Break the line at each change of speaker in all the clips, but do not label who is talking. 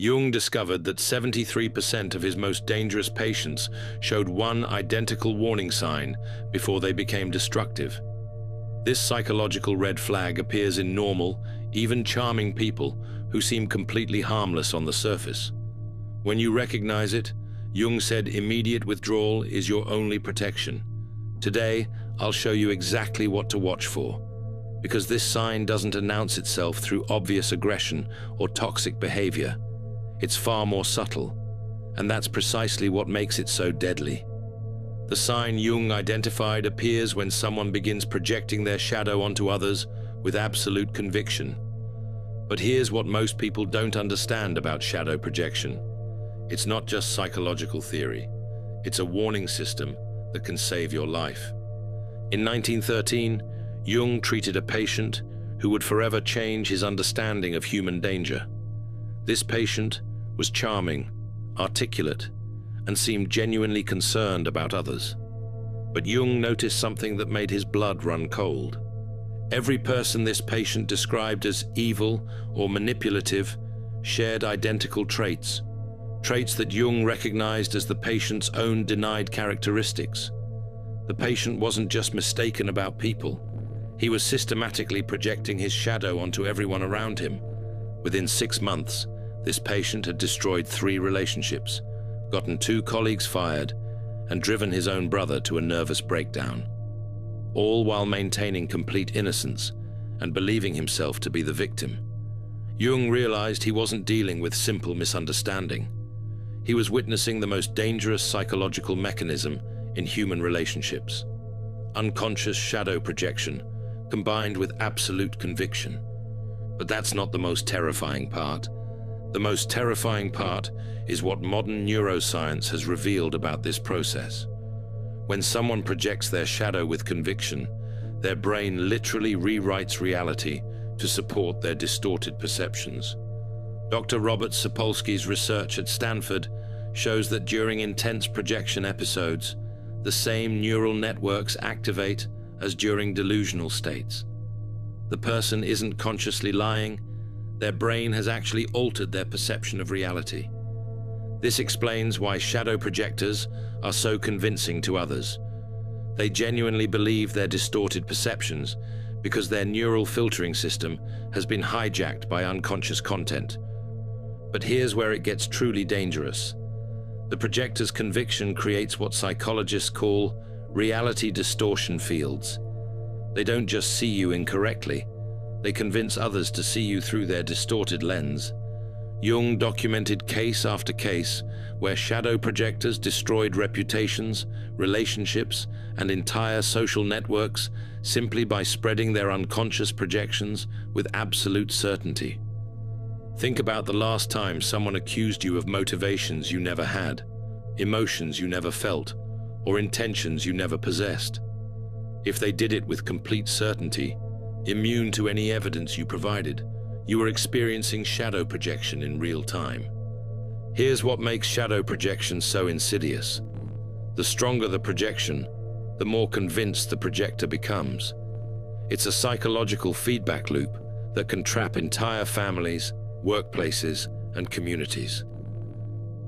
Jung discovered that 73% of his most dangerous patients showed one identical warning sign before they became destructive. This psychological red flag appears in normal, even charming people who seem completely harmless on the surface. When you recognize it, Jung said immediate withdrawal is your only protection. Today, I'll show you exactly what to watch for, because this sign doesn't announce itself through obvious aggression or toxic behavior. It's far more subtle, and that's precisely what makes it so deadly. The sign Jung identified appears when someone begins projecting their shadow onto others with absolute conviction. But here's what most people don't understand about shadow projection. It's not just psychological theory. It's a warning system that can save your life. In 1913, Jung treated a patient who would forever change his understanding of human danger. This patient was charming, articulate, and seemed genuinely concerned about others. But Jung noticed something that made his blood run cold. Every person this patient described as evil or manipulative shared identical traits that Jung recognized as the patient's own denied characteristics. The patient wasn't just mistaken about people. He was systematically projecting his shadow onto everyone around him. Within 6 months, this patient had destroyed 3 relationships, gotten 2 colleagues fired, and driven his own brother to a nervous breakdown, all while maintaining complete innocence and believing himself to be the victim. Jung realized he wasn't dealing with simple misunderstanding. He was witnessing the most dangerous psychological mechanism in human relationships: unconscious shadow projection combined with absolute conviction. But that's not the most terrifying part. The most terrifying part is what modern neuroscience has revealed about this process. When someone projects their shadow with conviction, their brain literally rewrites reality to support their distorted perceptions. Dr. Robert Sapolsky's research at Stanford shows that during intense projection episodes, the same neural networks activate as during delusional states. The person isn't consciously lying. Their brain has actually altered their perception of reality. This explains why shadow projectors are so convincing to others. They genuinely believe their distorted perceptions because their neural filtering system has been hijacked by unconscious content. But here's where it gets truly dangerous. The projector's conviction creates what psychologists call reality distortion fields. They don't just see you incorrectly, they convince others to see you through their distorted lens. Jung documented case after case where shadow projectors destroyed reputations, relationships, and entire social networks simply by spreading their unconscious projections with absolute certainty. Think about the last time someone accused you of motivations you never had, emotions you never felt, or intentions you never possessed. If they did it with complete certainty, immune to any evidence you provided, you were experiencing shadow projection in real time. Here's what makes shadow projection so insidious. The stronger the projection, the more convinced the projector becomes. It's a psychological feedback loop that can trap entire families, workplaces, and communities.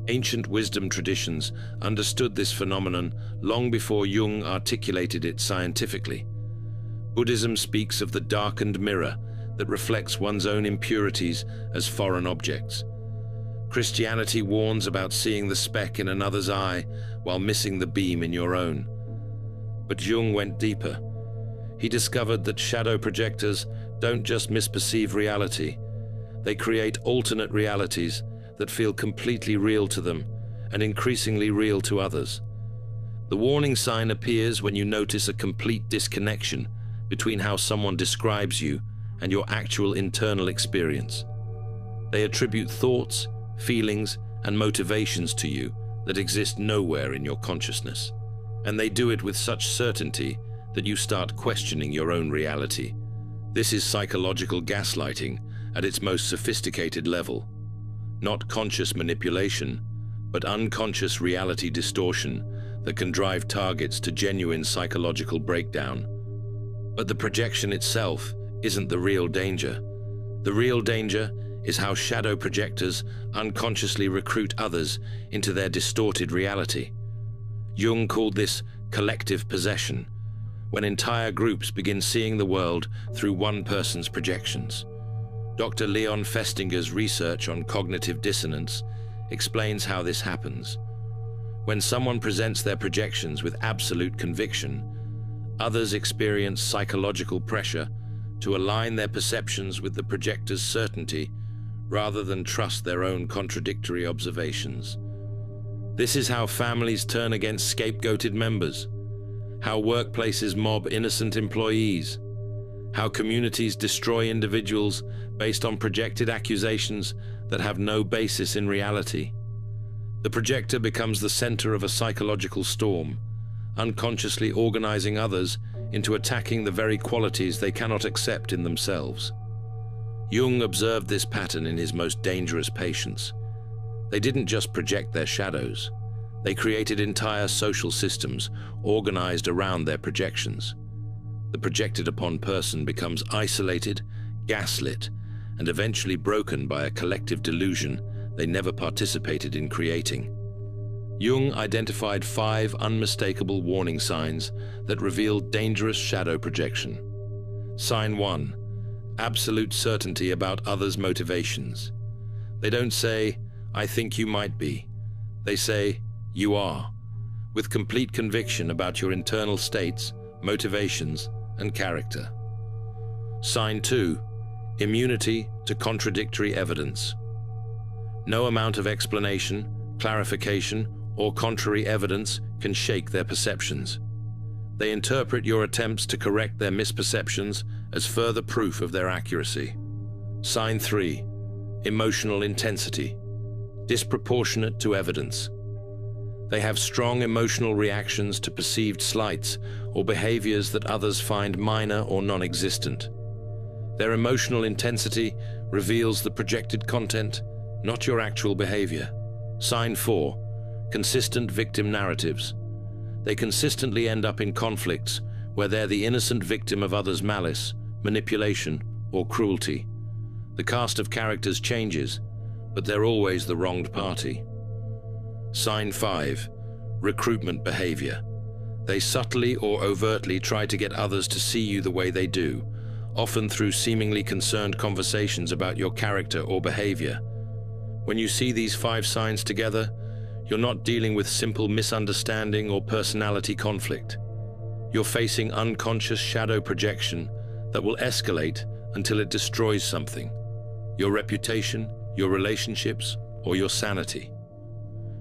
Ancient wisdom traditions understood this phenomenon long before Jung articulated it scientifically. Buddhism speaks of the darkened mirror that reflects one's own impurities as foreign objects. Christianity warns about seeing the speck in another's eye while missing the beam in your own. But Jung went deeper. He discovered that shadow projectors don't just misperceive reality. They create alternate realities that feel completely real to them and increasingly real to others. The warning sign appears when you notice a complete disconnection between how someone describes you and your actual internal experience. They attribute thoughts, feelings, and motivations to you that exist nowhere in your consciousness. And they do it with such certainty that you start questioning your own reality. This is psychological gaslighting at its most sophisticated level. Not conscious manipulation, but unconscious reality distortion that can drive targets to genuine psychological breakdown. But the projection itself isn't the real danger. The real danger is how shadow projectors unconsciously recruit others into their distorted reality. Jung called this collective possession, when entire groups begin seeing the world through one person's projections. Dr. Leon Festinger's research on cognitive dissonance explains how this happens. When someone presents their projections with absolute conviction, others experience psychological pressure to align their perceptions with the projector's certainty rather than trust their own contradictory observations. This is how families turn against scapegoated members, how workplaces mob innocent employees, how communities destroy individuals based on projected accusations that have no basis in reality. The projector becomes the center of a psychological storm, unconsciously organizing others into attacking the very qualities they cannot accept in themselves. Jung observed this pattern in his most dangerous patients. They didn't just project their shadows. They created entire social systems organized around their projections. The projected upon person becomes isolated, gaslit, and eventually broken by a collective delusion they never participated in creating. Jung identified 5 unmistakable warning signs that revealed dangerous shadow projection. Sign 1. Absolute certainty about others' motivations. They don't say, "I think you might be." They say, "You are," with complete conviction about your internal states, motivations, and character. Sign 2. Immunity to contradictory evidence. No amount of explanation, clarification, or contrary evidence can shake their perceptions. They interpret your attempts to correct their misperceptions as further proof of their accuracy. Sign 3. Emotional intensity. Disproportionate to evidence. They have strong emotional reactions to perceived slights or behaviors that others find minor or non-existent. Their emotional intensity reveals the projected content, not your actual behavior. Sign 4. Consistent victim narratives. They consistently end up in conflicts where they're the innocent victim of others' malice, manipulation, or cruelty. The cast of characters changes, but they're always the wronged party. Sign 5. Recruitment behavior. They subtly or overtly try to get others to see you the way they do, often through seemingly concerned conversations about your character or behavior. When you see these 5 signs together, you're not dealing with simple misunderstanding or personality conflict. You're facing unconscious shadow projection that will escalate until it destroys something: your reputation, your relationships, or your sanity.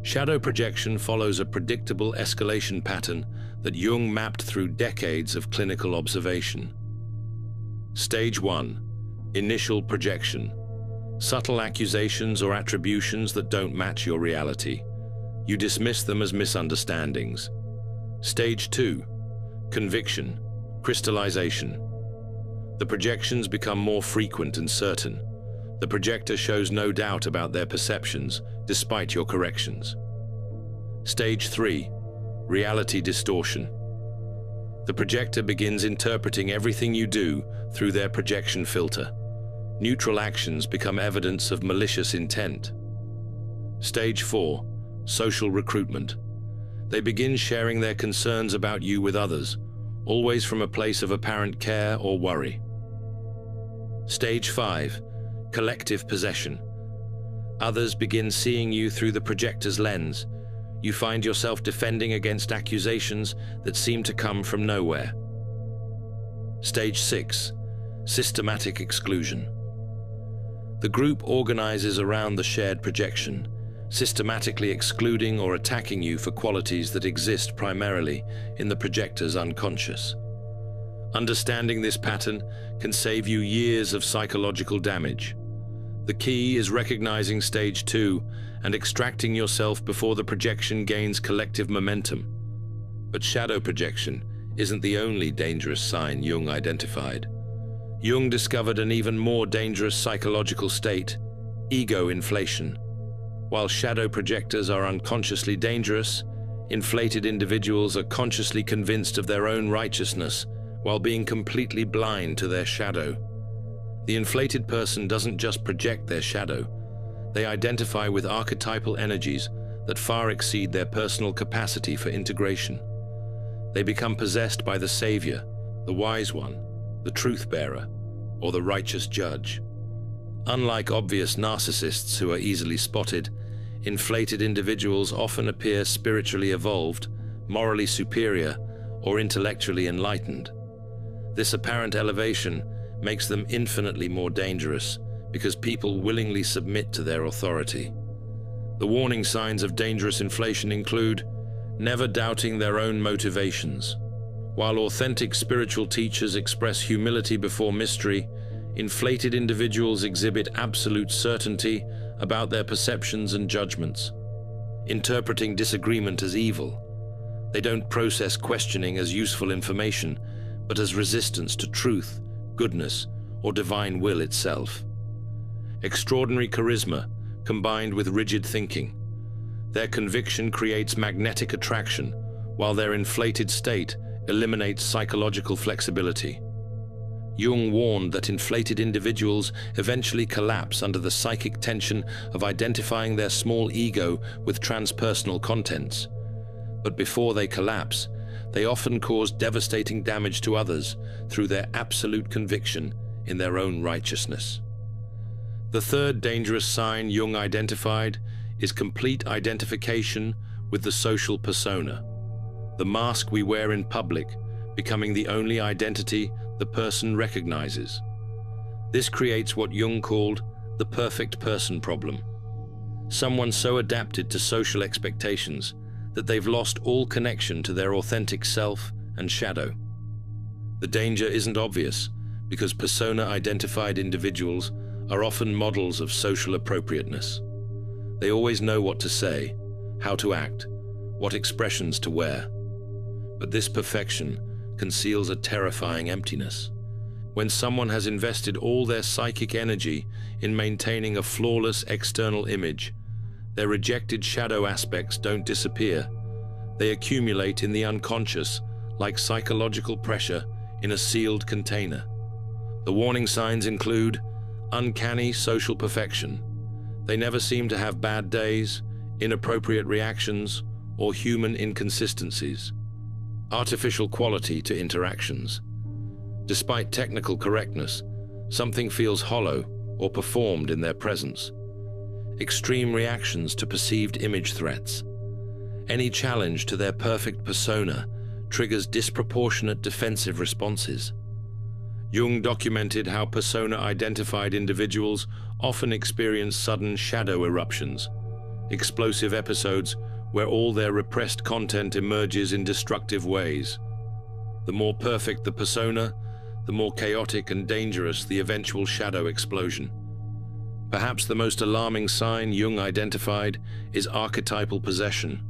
Shadow projection follows a predictable escalation pattern that Jung mapped through decades of clinical observation. Stage 1. Initial projection. Subtle accusations or attributions that don't match your reality. You dismiss them as misunderstandings. Stage 2. Conviction, crystallization. The projections become more frequent and certain. The projector shows no doubt about their perceptions, despite your corrections. Stage 3. Reality distortion. The projector begins interpreting everything you do through their projection filter. Neutral actions become evidence of malicious intent. Stage 4. Social recruitment. They begin sharing their concerns about you with others, always from a place of apparent care or worry. Stage 5. Collective possession. Others begin seeing you through the projector's lens. You find yourself defending against accusations that seem to come from nowhere. Stage 6. Systematic exclusion. The group organizes around the shared projection, systematically excluding or attacking you for qualities that exist primarily in the projector's unconscious. Understanding this pattern can save you years of psychological damage. The key is recognizing stage 2 and extracting yourself before the projection gains collective momentum. But shadow projection isn't the only dangerous sign Jung identified. Jung discovered an even more dangerous psychological state: ego inflation. While shadow projectors are unconsciously dangerous, inflated individuals are consciously convinced of their own righteousness while being completely blind to their shadow. The inflated person doesn't just project their shadow, they identify with archetypal energies that far exceed their personal capacity for integration. They become possessed by the savior, the wise one, the truth-bearer, or the righteous judge. Unlike obvious narcissists who are easily spotted, inflated individuals often appear spiritually evolved, morally superior, or intellectually enlightened. This apparent elevation makes them infinitely more dangerous because people willingly submit to their authority. The warning signs of dangerous inflation include never doubting their own motivations. While authentic spiritual teachers express humility before mystery, inflated individuals exhibit absolute certainty about their perceptions and judgments. Interpreting disagreement as evil, they don't process questioning as useful information, but as resistance to truth, goodness, or divine will itself. Extraordinary charisma combined with rigid thinking. Their conviction creates magnetic attraction, while their inflated state eliminates psychological flexibility. Jung warned that inflated individuals eventually collapse under the psychic tension of identifying their small ego with transpersonal contents. But before they collapse, they often cause devastating damage to others through their absolute conviction in their own righteousness. The third dangerous sign Jung identified is complete identification with the social persona, the mask we wear in public, becoming the only identity the person recognizes. This creates what Jung called the perfect person problem. Someone so adapted to social expectations that they've lost all connection to their authentic self and shadow. The danger isn't obvious because persona-identified individuals are often models of social appropriateness. They always know what to say, how to act, what expressions to wear. But this perfection conceals a terrifying emptiness. When someone has invested all their psychic energy in maintaining a flawless external image, their rejected shadow aspects don't disappear. They accumulate in the unconscious, like psychological pressure in a sealed container. The warning signs include uncanny social perfection. They never seem to have bad days, inappropriate reactions, or human inconsistencies. Artificial quality to interactions. Despite technical correctness, something feels hollow or performed in their presence. Extreme reactions to perceived image threats. Any challenge to their perfect persona triggers disproportionate defensive responses. Jung documented how persona-identified individuals often experience sudden shadow eruptions, explosive episodes where all their repressed content emerges in destructive ways. The more perfect the persona, the more chaotic and dangerous the eventual shadow explosion. Perhaps the most alarming sign Jung identified is archetypal possession,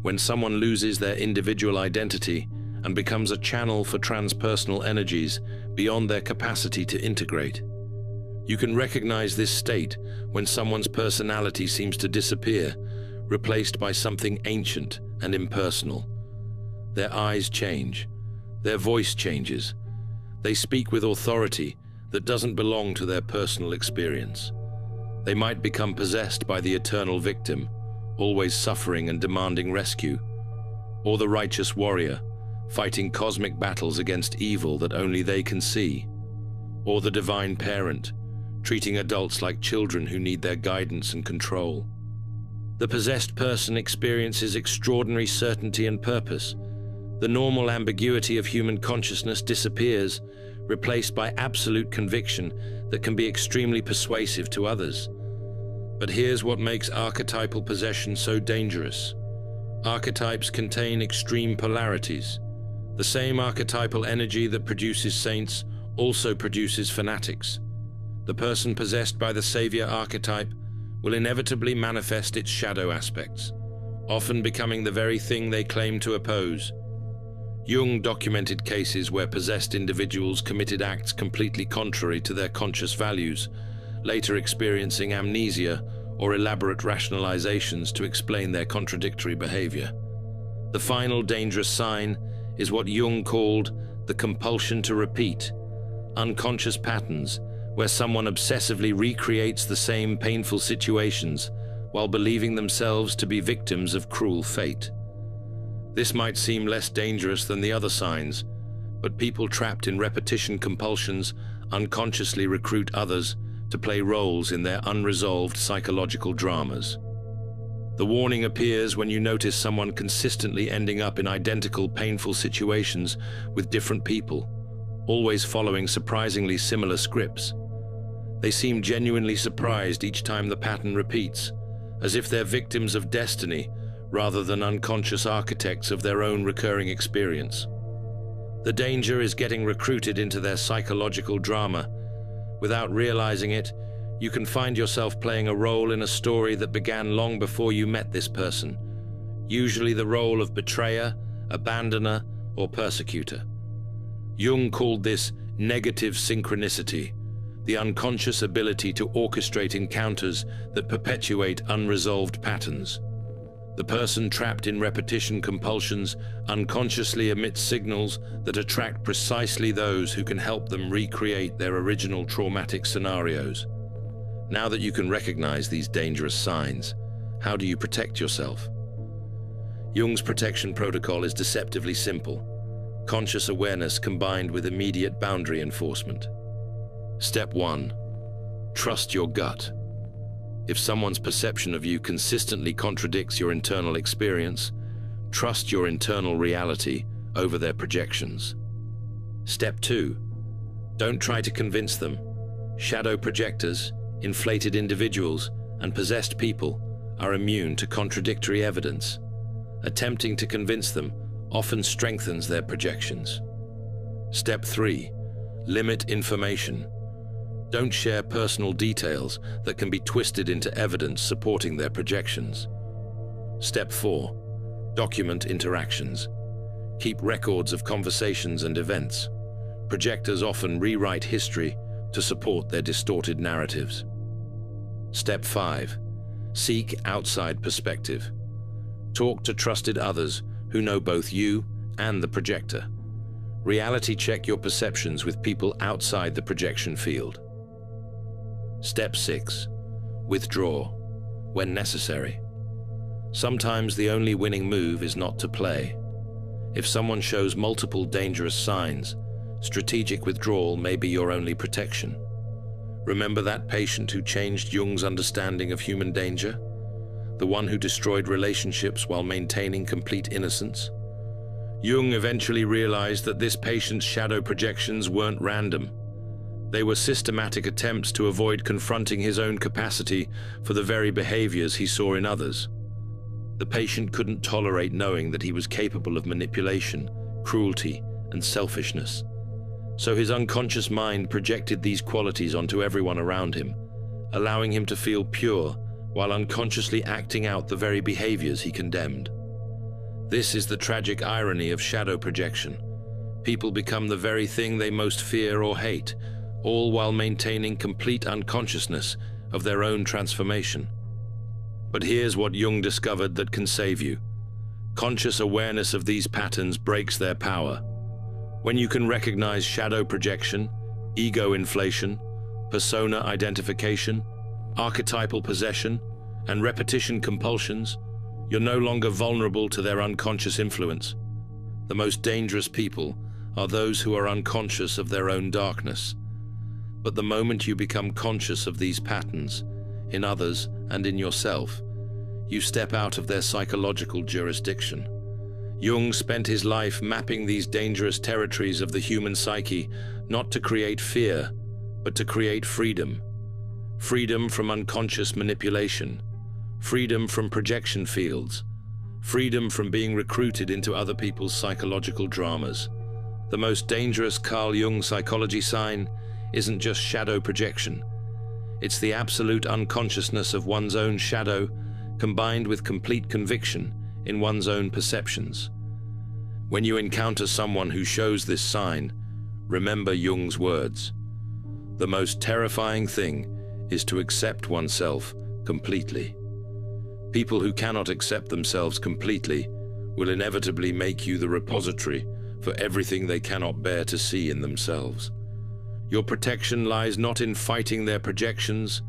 when someone loses their individual identity and becomes a channel for transpersonal energies beyond their capacity to integrate. You can recognize this state when someone's personality seems to disappear, replaced by something ancient and impersonal. Their eyes change, their voice changes. They speak with authority that doesn't belong to their personal experience. They might become possessed by the eternal victim, always suffering and demanding rescue, or the righteous warrior, fighting cosmic battles against evil that only they can see, or the divine parent, treating adults like children who need their guidance and control. The possessed person experiences extraordinary certainty and purpose. The normal ambiguity of human consciousness disappears, replaced by absolute conviction that can be extremely persuasive to others. But here's what makes archetypal possession so dangerous. Archetypes contain extreme polarities. The same archetypal energy that produces saints also produces fanatics. The person possessed by the savior archetype will inevitably manifest its shadow aspects, often becoming the very thing they claim to oppose. Jung documented cases where possessed individuals committed acts completely contrary to their conscious values, later experiencing amnesia or elaborate rationalizations to explain their contradictory behavior. The final dangerous sign is what Jung called the compulsion to repeat, unconscious patterns where someone obsessively recreates the same painful situations while believing themselves to be victims of cruel fate. This might seem less dangerous than the other signs, but people trapped in repetition compulsions unconsciously recruit others to play roles in their unresolved psychological dramas. The warning appears when you notice someone consistently ending up in identical painful situations with different people, always following surprisingly similar scripts. They seem genuinely surprised each time the pattern repeats, as if they're victims of destiny rather than unconscious architects of their own recurring experience. The danger is getting recruited into their psychological drama. Without realizing it, you can find yourself playing a role in a story that began long before you met this person, usually the role of betrayer, abandoner, or persecutor. Jung called this negative synchronicity, the unconscious ability to orchestrate encounters that perpetuate unresolved patterns. The person trapped in repetition compulsions unconsciously emits signals that attract precisely those who can help them recreate their original traumatic scenarios. Now that you can recognize these dangerous signs, how do you protect yourself? Jung's protection protocol is deceptively simple: conscious awareness combined with immediate boundary enforcement. Step 1. Trust your gut. If someone's perception of you consistently contradicts your internal experience, trust your internal reality over their projections. Step 2. Don't try to convince them. Shadow projectors, inflated individuals, and possessed people are immune to contradictory evidence. Attempting to convince them often strengthens their projections. Step 3. Limit information. Don't share personal details that can be twisted into evidence supporting their projections. Step 4. Document interactions. Keep records of conversations and events. Projectors often rewrite history to support their distorted narratives. Step 5. Seek outside perspective. Talk to trusted others who know both you and the projector. Reality check your perceptions with people outside the projection field. Step 6. Withdraw when necessary. Sometimes the only winning move is not to play. If someone shows multiple dangerous signs, strategic withdrawal may be your only protection. Remember that patient who changed Jung's understanding of human danger? The one who destroyed relationships while maintaining complete innocence? Jung eventually realized that this patient's shadow projections weren't random. They were systematic attempts to avoid confronting his own capacity for the very behaviors he saw in others. The patient couldn't tolerate knowing that he was capable of manipulation, cruelty, and selfishness. So his unconscious mind projected these qualities onto everyone around him, allowing him to feel pure while unconsciously acting out the very behaviors he condemned. This is the tragic irony of shadow projection. People become the very thing they most fear or hate, all while maintaining complete unconsciousness of their own transformation. But here's what Jung discovered that can save you. Conscious awareness of these patterns breaks their power. When you can recognize shadow projection, ego inflation, persona identification, archetypal possession, and repetition compulsions, you're no longer vulnerable to their unconscious influence. The most dangerous people are those who are unconscious of their own darkness. But the moment you become conscious of these patterns, in others and in yourself, you step out of their psychological jurisdiction. Jung spent his life mapping these dangerous territories of the human psyche, not to create fear, but to create freedom. Freedom from unconscious manipulation, freedom from projection fields, freedom from being recruited into other people's psychological dramas. The most dangerous Carl Jung psychology sign isn't just shadow projection. It's the absolute unconsciousness of one's own shadow combined with complete conviction in one's own perceptions. When you encounter someone who shows this sign, remember Jung's words. The most terrifying thing is to accept oneself completely. People who cannot accept themselves completely will inevitably make you the repository for everything they cannot bear to see in themselves. Your protection lies not in fighting their projections,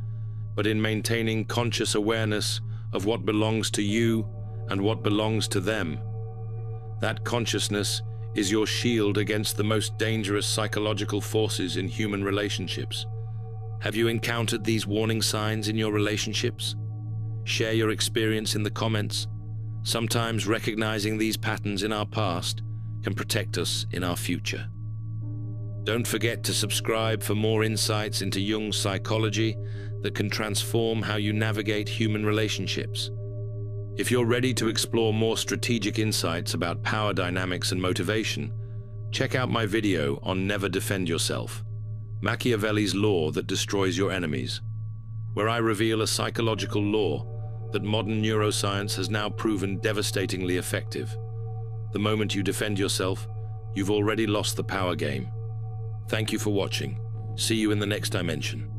but in maintaining conscious awareness of what belongs to you and what belongs to them. That consciousness is your shield against the most dangerous psychological forces in human relationships. Have you encountered these warning signs in your relationships? Share your experience in the comments. Sometimes recognizing these patterns in our past can protect us in our future. Don't forget to subscribe for more insights into Jung's psychology that can transform how you navigate human relationships. If you're ready to explore more strategic insights about power dynamics and motivation, check out my video on Never Defend Yourself, Machiavelli's law that destroys your enemies, where I reveal a psychological law that modern neuroscience has now proven devastatingly effective. The moment you defend yourself, you've already lost the power game. Thank you for watching. See you in the next dimension.